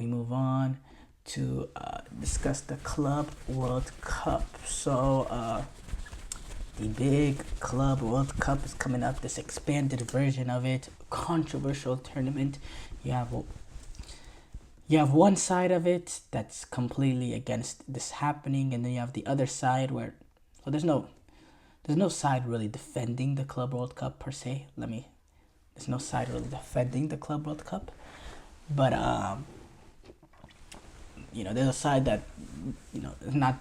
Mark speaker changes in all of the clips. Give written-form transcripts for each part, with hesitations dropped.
Speaker 1: we move on to discuss the Club World Cup. So, the big Club World Cup is coming up, this expanded version of it, controversial tournament. You have one side of it that's completely against this happening, and then you have the other side where, well, there's no side really defending the Club World Cup per se. There's no side really defending the Club World Cup, but there's a side that, is not,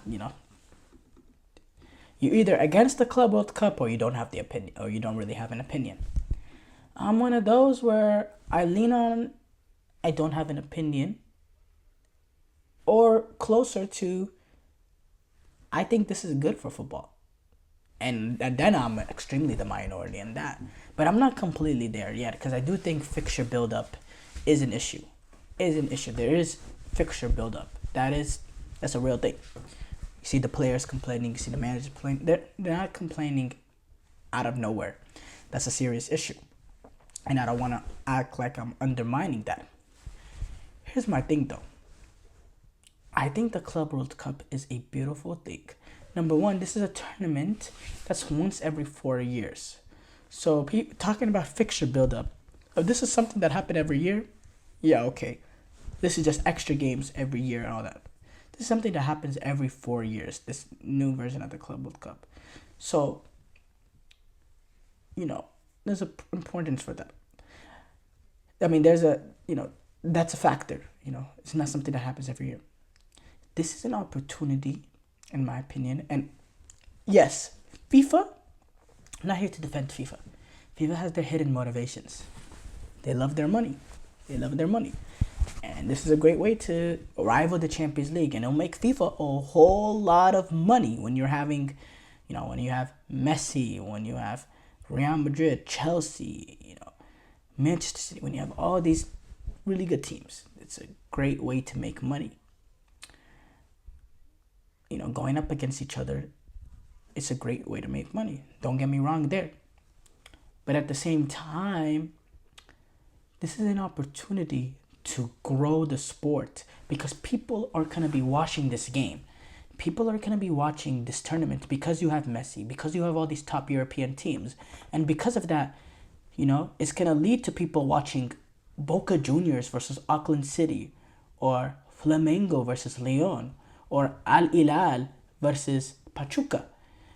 Speaker 1: you're either against the Club World Cup or you don't have the opinion, or you don't really have an opinion. I'm one of those where I lean on I don't have an opinion, or closer to I think this is good for football. And then I'm extremely the minority in that. But I'm not completely there yet, because I do think fixture buildup is an issue. There is fixture buildup. That's a real thing. You see the players complaining, you see the managers complaining. They're not complaining out of nowhere. That's a serious issue. And I don't want to act like I'm undermining that. Here's my thing though. I think the Club World Cup is a beautiful thing. Number one, this is a tournament that's once every 4 years. So talking about fixture buildup, if this is something that happened every year, yeah, okay. This is just extra games every year and all that. This is something that happens every 4 years, this new version of the Club World Cup. So, there's an importance for that. I mean, that's a factor. It's not something that happens every year. This is an opportunity, in my opinion. And yes, FIFA, I'm not here to defend FIFA. FIFA has their hidden motivations. They love their money. And this is a great way to rival the Champions League. And it'll make FIFA a whole lot of money when you're having, when you have Messi, when you have Real Madrid, Chelsea, Manchester City, when you have all these really good teams. It's a great way to make money. Going up against each other, it's a great way to make money. Don't get me wrong there. But at the same time, this is an opportunity to grow the sport, because people are going to be watching this game. People are going to be watching this tournament because you have Messi, because you have all these top European teams. And because of that, it's going to lead to people watching Boca Juniors versus Auckland City, or Flamengo versus Leon, or Al Hilal versus Pachuca,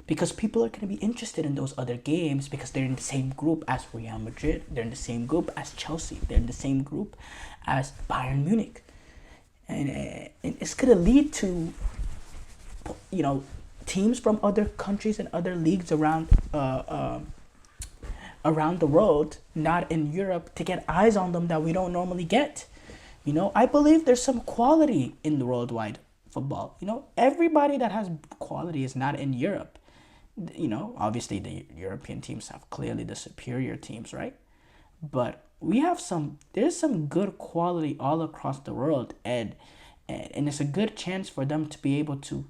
Speaker 1: because people are going to be interested in those other games because they're in the same group as Real Madrid, they're in the same group as Chelsea, they're in the same group as Bayern Munich. And it's going to lead to, teams from other countries and other leagues around the world, not in Europe, to get eyes on them that we don't normally get. I believe there's some quality in the worldwide football. Everybody that has quality is not in Europe. Obviously the European teams have clearly the superior teams, right? But there's some good quality all across the world, and it's a good chance for them to be able to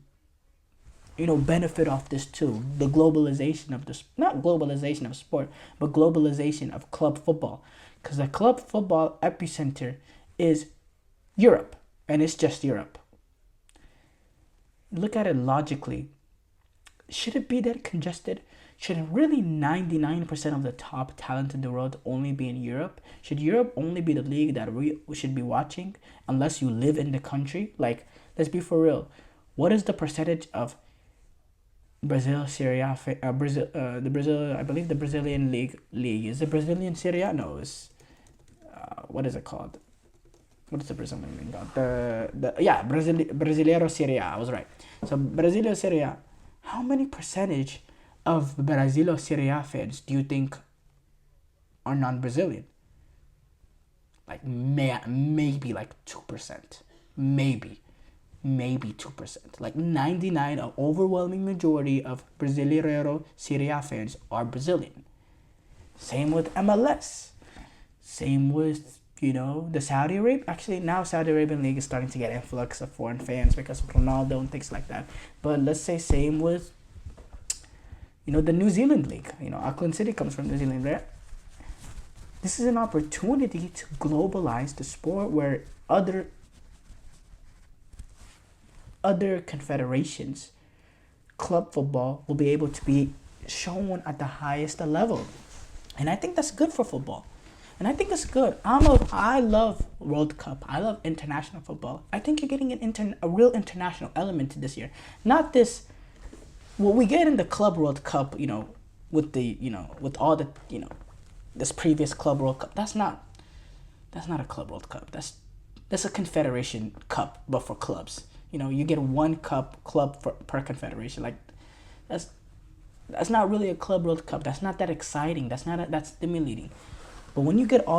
Speaker 1: benefit off this too. The globalization of this, not globalization of sport, but globalization of club football, because the club football epicenter is Europe, and it's just Europe. Look at it logically. Should it be that congested? Should really 99% of the top talent in the world only be in Europe? Should Europe only be the league that we should be watching unless you live in the country? Like, let's be for real. What is the percentage of Brazil, Syria, Brazil, I believe the Brazilian league is the Brazilian Serie A? No, it's what is it called? What is the Brazilian league called? Brasileiro Serie A. I was right. So Brasileiro Serie A. How many percentage of Brasileiro Serie A fans do you think are non-Brazilian? Like maybe like 2%. Maybe 2%. Like 99, an overwhelming majority of Brasileiro Serie A fans are Brazilian. Same with MLS. Same with, the Saudi Arabia. Actually, now Saudi Arabian League is starting to get influx of foreign fans because of Ronaldo and things like that. But let's say same with, the New Zealand League. Auckland City comes from New Zealand, right? This is an opportunity to globalize the sport where other other confederations, club football will be able to be shown at the highest level. And I think that's good for football. And I think it's good. I love World Cup. I love international football. I think you're getting a real international element to this year. Not this, what we get in the Club World Cup, with with all the, this previous Club World Cup. That's not a Club World Cup. That's a Confederation Cup, but for clubs. You get one club per confederation. Like, that's not really a Club World Cup. That's not that exciting. That's stimulating. But when you get a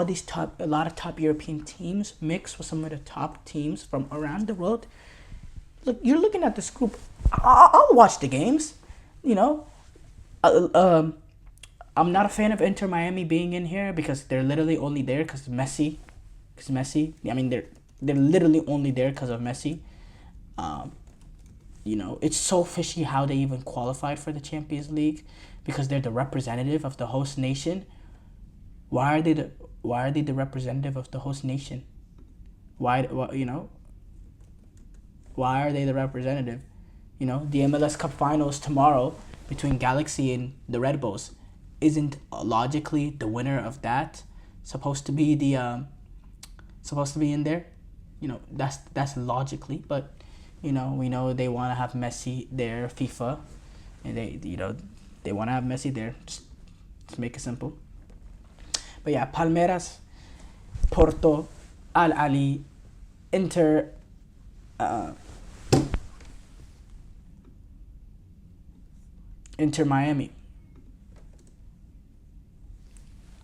Speaker 1: lot of top European teams mixed with some of the top teams from around the world, look, you're looking at this group. I'll watch the games. I'm not a fan of Inter Miami being in here because they're literally only there because Messi. I mean, they're literally only there because of Messi. It's so fishy how they even qualified for the Champions League because they're the representative of the host nation. Why are they the representative of the host nation? Why are they the representative? The MLS Cup Finals tomorrow between Galaxy and the Red Bulls, isn't logically the winner of that supposed to be in there? That's logically, but we know they want to have Messi there, FIFA, and they want to have Messi there. Just make it simple. But yeah, Palmeiras, Porto, Al Ahly, Inter, Inter Miami.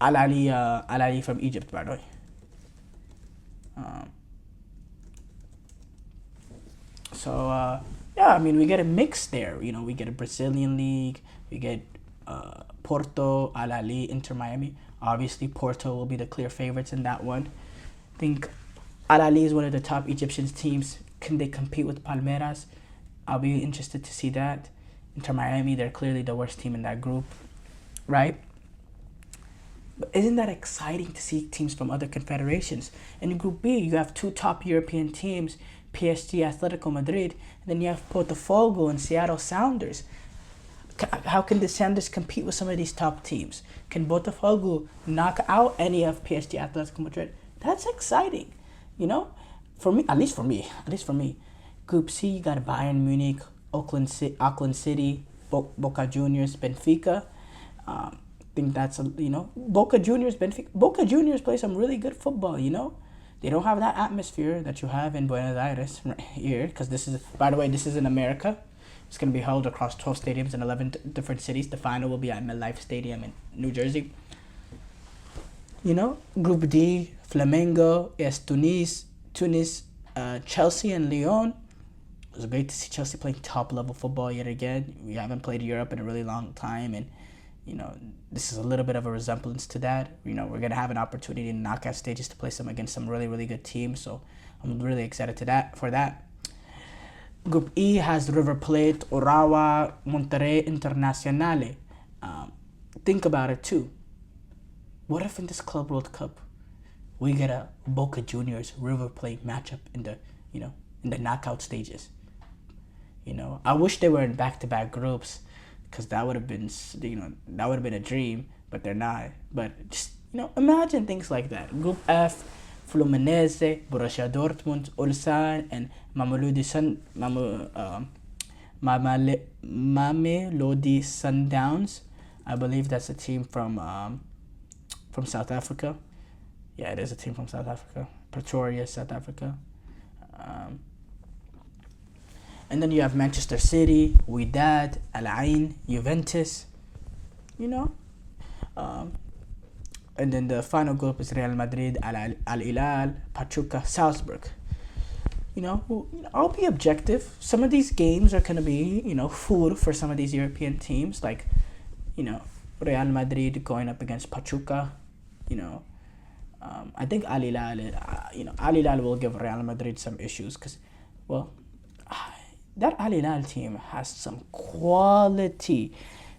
Speaker 1: Al Ahly from Egypt, by the way. Yeah, I mean, we get a mix there. We get a Brazilian league. We get Porto, Al Ahly, Inter Miami. Obviously, Porto will be the clear favorites in that one. I think Al Ahly is one of the top Egyptian teams. Can they compete with Palmeiras? I'll be interested to see that. Inter Miami, they're clearly the worst team in that group, right? But isn't that exciting to see teams from other confederations? In Group B, you have two top European teams, PSG, Atletico Madrid, and then you have Botafogo and Seattle Sounders. How can the Sounders compete with some of these top teams? Can Botafogo knock out any of PSG, Atletico Madrid? That's exciting, For me, at least for me. Group C, you got Bayern Munich, Auckland City, Boca Juniors, Benfica. I think that's Boca Juniors, Benfica. Boca Juniors play some really good football. They don't have that atmosphere that you have in Buenos Aires right here, because this is in America. It's going to be held across 12 stadiums in 11 different cities. The final will be at MetLife Stadium in New Jersey. Group D, Flamengo, Tunis, Chelsea and Lyon. It was great to see Chelsea playing top-level football yet again. We haven't played Europe in a really long time, and, this is a little bit of a resemblance to that. We're going to have an opportunity in knockout stages to play against some really, really good teams, so I'm really excited for that. Group E has River Plate, Urawa, Monterrey, Internazionale. Think about it too. What if in this Club World Cup we get a Boca Juniors River Plate matchup in the knockout stages? I wish they were in back-to-back groups, because that would have been a dream, but they're not. But just imagine things like that. Group F, Fluminense, Borussia Dortmund, Ulsan, and Mamelodi Sundowns. I believe that's a team from South Africa. Yeah, it is a team from South Africa. Pretoria, South Africa. And then you have Manchester City, Wydad, Al Ain, Juventus. And then the final group is Real Madrid, Al Hilal, Pachuca, Salzburg. I'll be objective. Some of these games are going to be, food for some of these European teams, like, Real Madrid going up against Pachuca. I think Al Hilal will give Real Madrid some issues because, that Al Hilal team has some quality,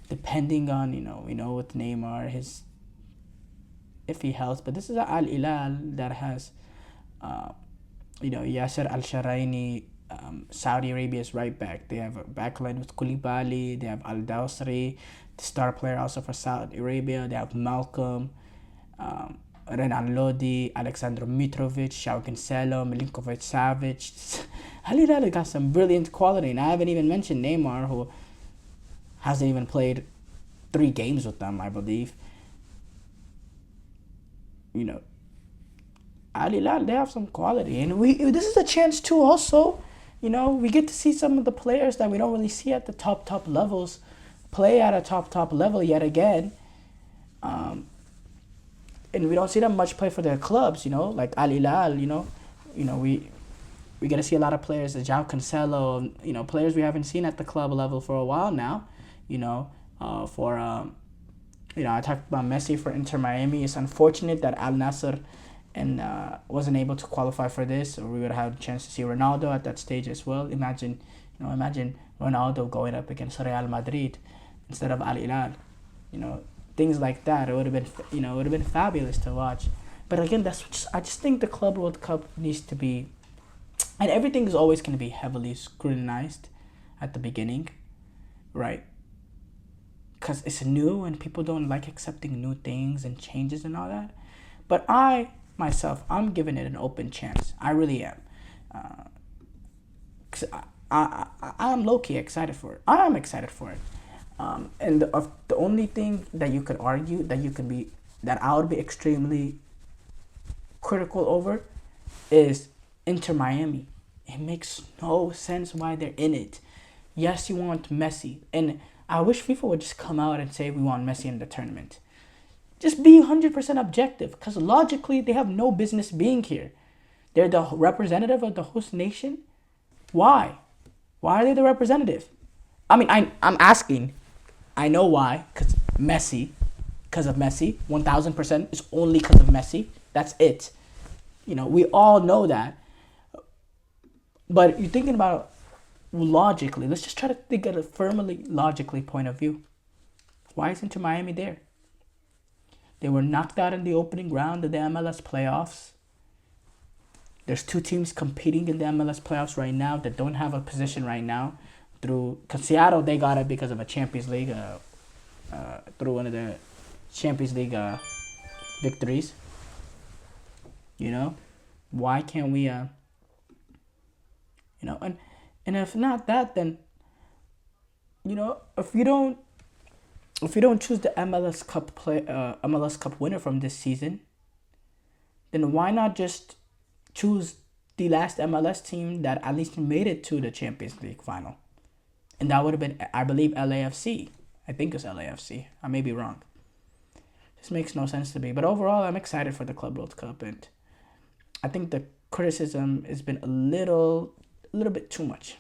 Speaker 1: depending on, with Neymar, his iffy health. But this is an Al Hilal that has, Yasser Al-Sharaini, Saudi Arabia's right back. They have a backline with Koulibaly. They have Al Dawsari, the star player also for Saudi Arabia. They have Malcolm, Renan Lodi, Alexandro Mitrovic, João Cancelo, Milinkovic Savic. Al Hilal got some brilliant quality, and I haven't even mentioned Neymar, who hasn't even played 3 games with them, I believe. You know, Al Hilal, they have some quality, and this is a chance too. Also, you know, we get to see some of the players that we don't really see at the top levels play at a top level yet again. And we don't see them much play for their clubs, you know, like Al Hilal. We get to see a lot of players, João Cancelo, you know, players we haven't seen at the club level for a while now. You know, I talked about Messi for Inter Miami. It's unfortunate that Al Nassr and wasn't able to qualify for this, or we would have had a chance to see Ronaldo at that stage as well. Imagine Ronaldo going up against Real Madrid instead of Al Hilal. You know, things like that. It would have been fabulous to watch. But again, I just think the Club World Cup needs to be, and everything is always going to be heavily scrutinized at the beginning, right? Because it's new and people don't like accepting new things and changes and all that. But I'm giving it an open chance. I really am. Cause I'm low-key excited for it. I am excited for it. And the only thing that you could argue that I would be extremely critical over is Inter Miami. It makes no sense why they're in it. Yes, you want Messi, and I wish FIFA would just come out and say we want Messi in the tournament. Just be 100% objective, because logically they have no business being here. They're the representative of the host nation. Why? Why are they the representative? I mean, I'm asking. I know why, because of Messi, 1000% is only because of Messi. That's it. You know, we all know that. But you're thinking about logically. Let's just try to think at a firmly logically point of view. Why is Inter Miami there? They were knocked out in the opening round of the MLS playoffs. There's 2 teams competing in the MLS playoffs right now that don't have a position right now. Because Seattle, they got it because of a Champions League, through one of the Champions League victories. You know, why can't we, and if not that, then, you know, if you don't choose the MLS Cup winner from this season, then why not just choose the last MLS team that at least made it to the Champions League final? And that would have been, I believe, LAFC. I think it's LAFC. I may be wrong. This makes no sense to me. But overall, I'm excited for the Club World Cup. And I think the criticism has been a little bit too much.